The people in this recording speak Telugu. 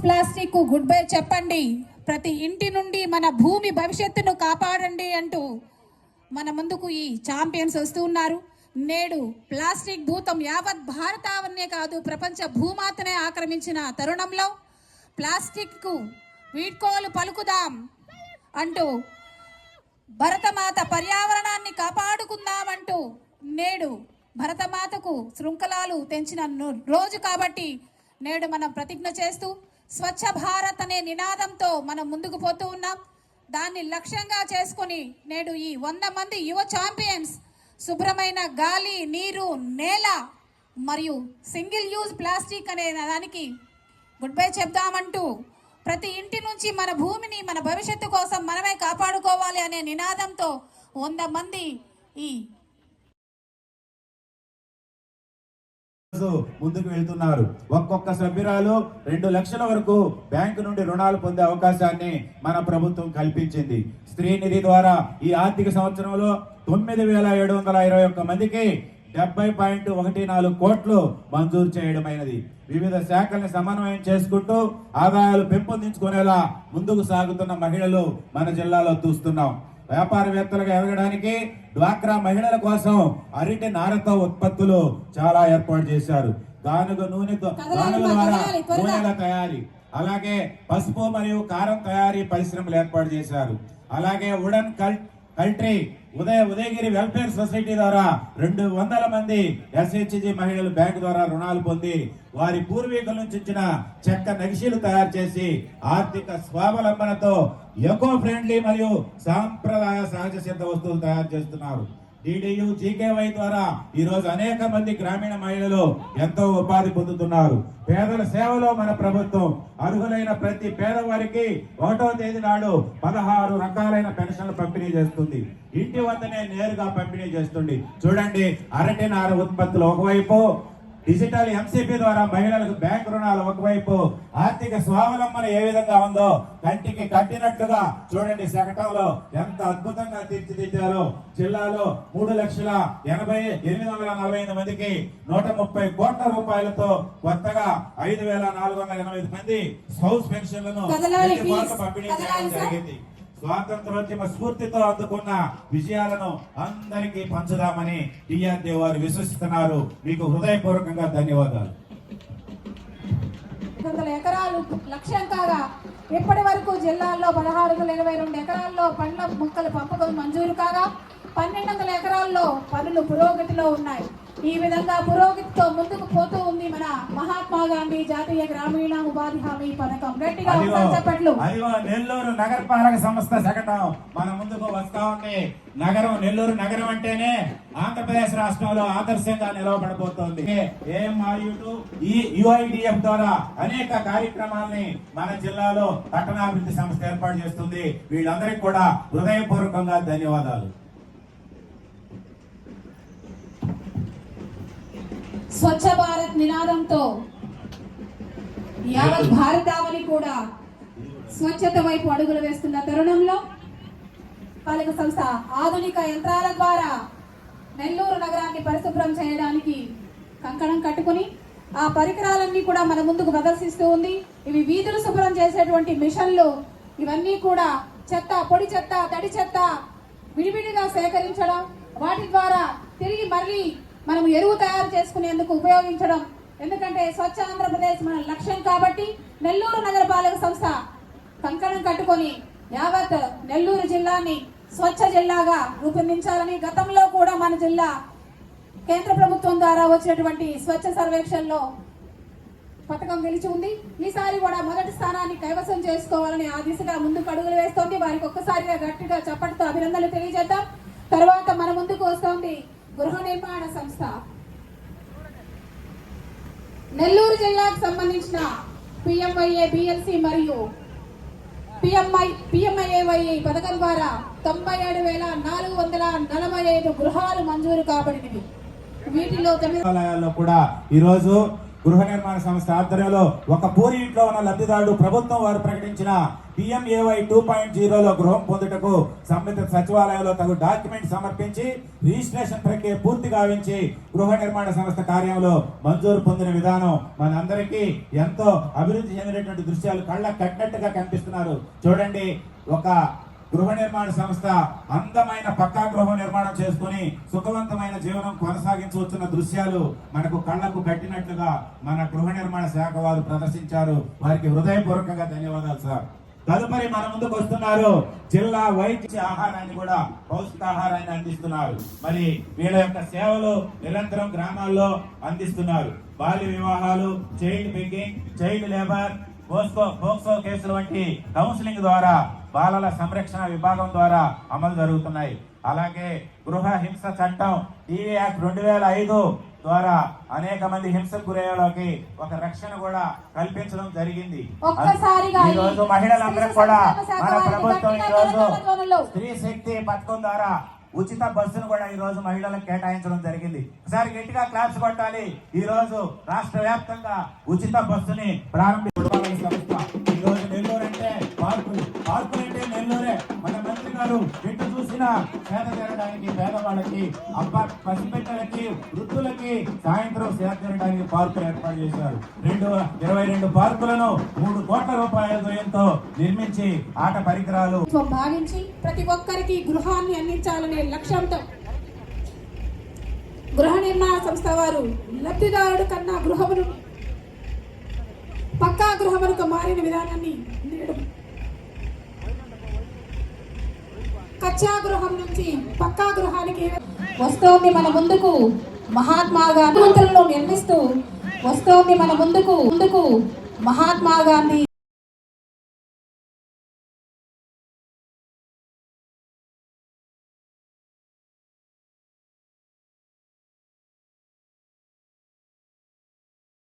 ప్లాస్టిక్ కు గుడ్ బై చెప్పండి, ప్రతి ఇంటి నుండి మన భూమి భవిష్యత్తును కాపాడండి అంటూ మన ముందుకు ఈ ఛాంపియన్స్ వస్తూ ఉన్నారు. నేడు ప్లాస్టిక్ భూతం యావత్ భారతావన్నే కాదు ప్రపంచ భూమాతనే ఆక్రమించిన తరుణంలో ప్లాస్టిక్ కు వీడ్కోలు పలుకుదాం అంటూ భరతమాత పర్యావరణాన్ని కాపాడుకుందామంటూ నేడు భరతమాతకు శృంఖలాలు తెంచిన రోజు కాబట్టి నేడు మనం ప్రతిజ్ఞ చేస్తూ స్వచ్ఛ భారత్ అనే నినాదంతో మనం ముందుకు పోతూ ఉన్నాం. దాన్ని లక్ష్యంగా చేసుకుని నేడు ఈ 100 మంది యువ ఛాంపియన్స్ శుభ్రమైన గాలి, నీరు, నేల మరియు సింగిల్ యూజ్ ప్లాస్టిక్ అనే దానికి గుడ్ బై చెప్దామంటూ ప్రతి ఇంటి నుంచి మన భూమిని మన భవిష్యత్తు కోసం మనమే కాపాడుకోవాలి అనే నినాదంతో 100 మంది ఈ ముందుకు వెళ్తున్నారు. ఒక్కొక్క సభ్యురాలు 2 లక్షల వరకు బ్యాంకు నుండి రుణాలు పొందే అవకాశాన్ని మన ప్రభుత్వం కల్పించింది. స్త్రీ నిధి ద్వారా ఈ ఆర్థిక సంవత్సరంలో 9,721 మందికి 70.14 కోట్లు మంజూరు చేయడమైనది. వివిధ శాఖల్ని సమన్వయం చేసుకుంటూ ఆదాయాలు పెంపొందించుకునేలా ముందుకు సాగుతున్న మహిళలు మన జిల్లాలో చూస్తున్నాం. వ్యాపారవేత్తలుగా ఎదగడానికి డ్వాక్రా మహిళల కోసం అరటి నారతో ఉత్పత్తులు చాలా ఏర్పాటు చేశారు. గానుగ ద్వారా నూనెల తయారీ, అలాగే పసుపు మరియు కారం తయారీ పరిశ్రమలు ఏర్పాటు చేశారు. అలాగే వుడన్ కల్ట్రీ ఉదయగిరి వెల్ఫేర్ సొసైటీ ద్వారా 200 మంది ఎస్హెచ్జి మహిళలు బ్యాంకు ద్వారా రుణాలు పొంది వారి పూర్వీకుల నుంచి ఇచ్చిన చెక్క నగిషీలు తయారు చేసి ఆర్థిక స్వావలంబనతో ఎకో ఫ్రెండ్లీ మరియు సాంప్రదాయ సహజ సిద్ధ వస్తువులు తయారు చేస్తున్నారు. DDU GKY ద్వారా ఈ రోజు అనేక మంది గ్రామీణ మహిళలు ఎంతో ఉపాధి పొందుతున్నారు. పేదల సేవలో మన ప్రభుత్వం అర్హులైన ప్రతి పేదవారికి 1వ తేదీ నాడు 16 రకాలైన పెన్షన్లు పంపిణీ చేస్తుంది. ఇంటి వద్దనే నేరుగా పంపిణీ చేస్తుంది. చూడండి, అరటి నార ఉత్పత్తులు ఒకవైపు, డిజిటల్ MCP ద్వారా మహిళలకు బ్యాంకు రుణాలు ఒకవైపు, ఆర్థిక స్వావలంబన ఏ విధంగా ఉందో కంటికి కట్టినట్టుగా చూడండి. శకటంలో ఎంత అద్భుతంగా తీర్చిదిద్దారో. జిల్లాలో 3,80,845 మందికి 130 కోట్ల రూపాయలతో కొత్తగా 5,485 మంది స్పౌస్ పెన్షన్లను పంపిణీ చేయడం జరిగింది. స్వాతంత్రోద్యమ స్ఫూర్తితో అందుకున్న విజయాలను అందరికీ పంచుదామని టీఆర్డీ వారు విశ్వసిస్తున్నారు. మీకు హృదయపూర్వకంగా ధన్యవాదాలు. 100 ఎకరాలు లక్ష్యం కాగా ఇప్పటి వరకు జిల్లాల్లో 1622 ఎకరాల్లో పండ్ల మొక్కల పంపకం మంజూరు కాగా 1200 ఎకరాల్లో పనులు పురోగతిలో ఉన్నాయి. ఈ విధంగా పురోగతితో ముందుకు పోతూ ఉంది మన మహాత్మా గాంధీ జాతీయ గ్రామీణ ఉపాధి హామీ పథకం. గట్టిగా చెప్పట్లు. నెల్లూరు నగరపాలక సంస్థ శకటం మన ముందుకు వస్తా ఉంది. నగరం, నెల్లూరు నగరం అంటేనే ఆంధ్రప్రదేశ్ రాష్ట్రంలో ఆదర్శంగా నిలవబడబోతోంది. UIDF ద్వారా అనేక కార్యక్రమాల్ని మన జిల్లాలో పట్టణాభివృద్ధి సంస్థ ఏర్పాటు చేస్తుంది. వీళ్ళందరికీ కూడా హృదయపూర్వకంగా ధన్యవాదాలు. స్వచ్ఛ భారత్ నినాదంతో యావత్ భారతావని కూడా స్వచ్ఛత వైపు అడుగులు వేస్తున్న తరుణంలో పాలక సంస్థ ఆధునిక యంత్రాల ద్వారా నెల్లూరు నగరాన్ని పరిశుభ్రం చేయడానికి కంకణం కట్టుకుని ఆ పరికరాలన్నీ కూడా మన ముందుకు ప్రదర్శిస్తూ ఉంది. ఇవి వీధులు శుభ్రం చేసేటువంటి మిషన్లు. ఇవన్నీ కూడా చెత్త, పొడి చెత్త, తడి చెత్త విడివిడిగా సేకరించడం, వాటి ద్వారా తిరిగి మళ్ళీ మనం ఎరువు తయారు చేసుకునేందుకు ఉపయోగించడం. ఎందుకంటే స్వచ్ఛ ఆంధ్రప్రదేశ్ మన లక్ష్యం కాబట్టి నెల్లూరు నగరపాలక సంస్థ కంకణం కట్టుకొని యావత్ నెల్లూరు జిల్లాని స్వచ్ఛ జిల్లాగా రూపొందించాలని గతంలో కూడా మన జిల్లా కేంద్ర ప్రభుత్వం ద్వారా వచ్చినటువంటి స్వచ్ఛ సర్వేక్షణలో పథకం గెలిచి ఉంది. ఈసారి కూడా మొదటి స్థానాన్ని కైవసం చేసుకోవాలని ఆ దిశగా ముందుకు అడుగులు వేస్తోంది. వారికి ఒక్కసారిగా గట్టిగా చప్పటితో అభినందనలు తెలియజేద్దాం. తర్వాత మన ముందుకు వస్తోంది గృహ నిర్మాణ సంస్థ. నెల్లూరు జిల్లాకు సంబంధించిన PMIA BLC మరియు PMIAY పథకం ద్వారా 97,445 గృహాలు మంజూరు కాబడినవి. వీటిలో కూడా ఈరోజు గృహ నిర్మాణ సంస్థ ఆధ్వర్యంలో ఒక పూరి ఇంట్లో ఉన్న లబ్ధిదారుడు ప్రభుత్వం వారు ప్రకటించిన PMAY 2.0లో గృహం పొందుటకు సంబంధిత సచివాలయంలో తగు డాక్యుమెంట్ సమర్పించి రిజిస్ట్రేషన్ ప్రక్రియ పూర్తి గావించి గృహ నిర్మాణ సంస్థ కార్యంలో మంజూరు పొందిన విధానం మనందరికీ ఎంతో అభివృద్ధి చెందినటువంటి దృశ్యాలు కళ్ళ కట్టినట్టుగా కనిపిస్తున్నారు. చూడండి, ఒక గృహ నిర్మాణ సంస్థ అందమైన పక్కా గృహ నిర్మాణం చేసుకుని సుఖవంతమైన జీవనం కొనసాగించవచ్చున్న దృశ్యాలు మనకు కళ్ళకు కట్టినట్లుగా మన గృహ నిర్మాణ శాఖ వారు ప్రదర్శించారు. వారికి హృదయపూర్వకంగా ధన్యవాదాలు సార్. తదుపరి మన ముందుకు వస్తున్నారు జిల్లా వైద్య ఆహారాన్ని కూడా పౌష్టికాహారాన్ని అందిస్తున్నారు. మరి వీళ్ళ యొక్క సేవలు నిరంతరం గ్రామాల్లో అందిస్తున్నారు. బాల్య వివాహాలు, child begging, child labour, POCSO కేసులు వంటి కౌన్సిలింగ్ ద్వారా బాలల సంరక్షణ విభాగం ద్వారా అమలు జరుగుతున్నాయి. అలాగే గృహ హింస చట్టం టీవీ యాక్ట్ 2005 ద్వారా అనేక మంది హింసకు గురయ్యేలోకి ఒక రక్షణ కూడా కల్పించడం జరిగింది. ఈ రోజు మహిళలందరూ కూడా మన ప్రభుత్వం ఈ రోజు స్త్రీ శక్తి పథకం ద్వారా ఉచిత బస్సును కూడా ఈ రోజు మహిళలకు కేటాయించడం జరిగింది. ఒకసారి గట్టిగా క్లాప్స్ కొట్టాలి. ఈ రోజు రాష్ట్ర వ్యాప్తంగా ఉచిత బస్సుని ప్రారంభించాలని సంస్థ. ఈ రోజు నెల్లూరు అంటే పార్కులు అంటే నెల్లూరే. మన మంత్రి గారు ఎటు చూసినా పేద చేరడానికి, పేదవాళ్ళకి, పసిపిల్లలకి, వృద్ధులకి సాయంత్రం సేద తీరడానికి పార్కులు ఏర్పాటు చేశారు. 22 పార్కులను 3 కోట్ల రూపాయల వ్యయంతో నిర్మించి ఆట పరికరాలు భావించి ప్రతి ఒక్కరికి గృహాన్ని అందించాలనే లక్ష్యంతో గృహ నిర్మాణ సంస్థ వారు లబ్ధిదారుడు కన్నా గృహమును పక్కా గృహమునకు మారిన విధానాన్ని నేడు కచ్చా గృహం నుంచి పక్కా గృహానికి వస్తోంది మన ముందుకు. మహాత్మా గాంధీ నిర్మిస్తూ వస్తోంది మన ముందుకు మహాత్మా గాంధీ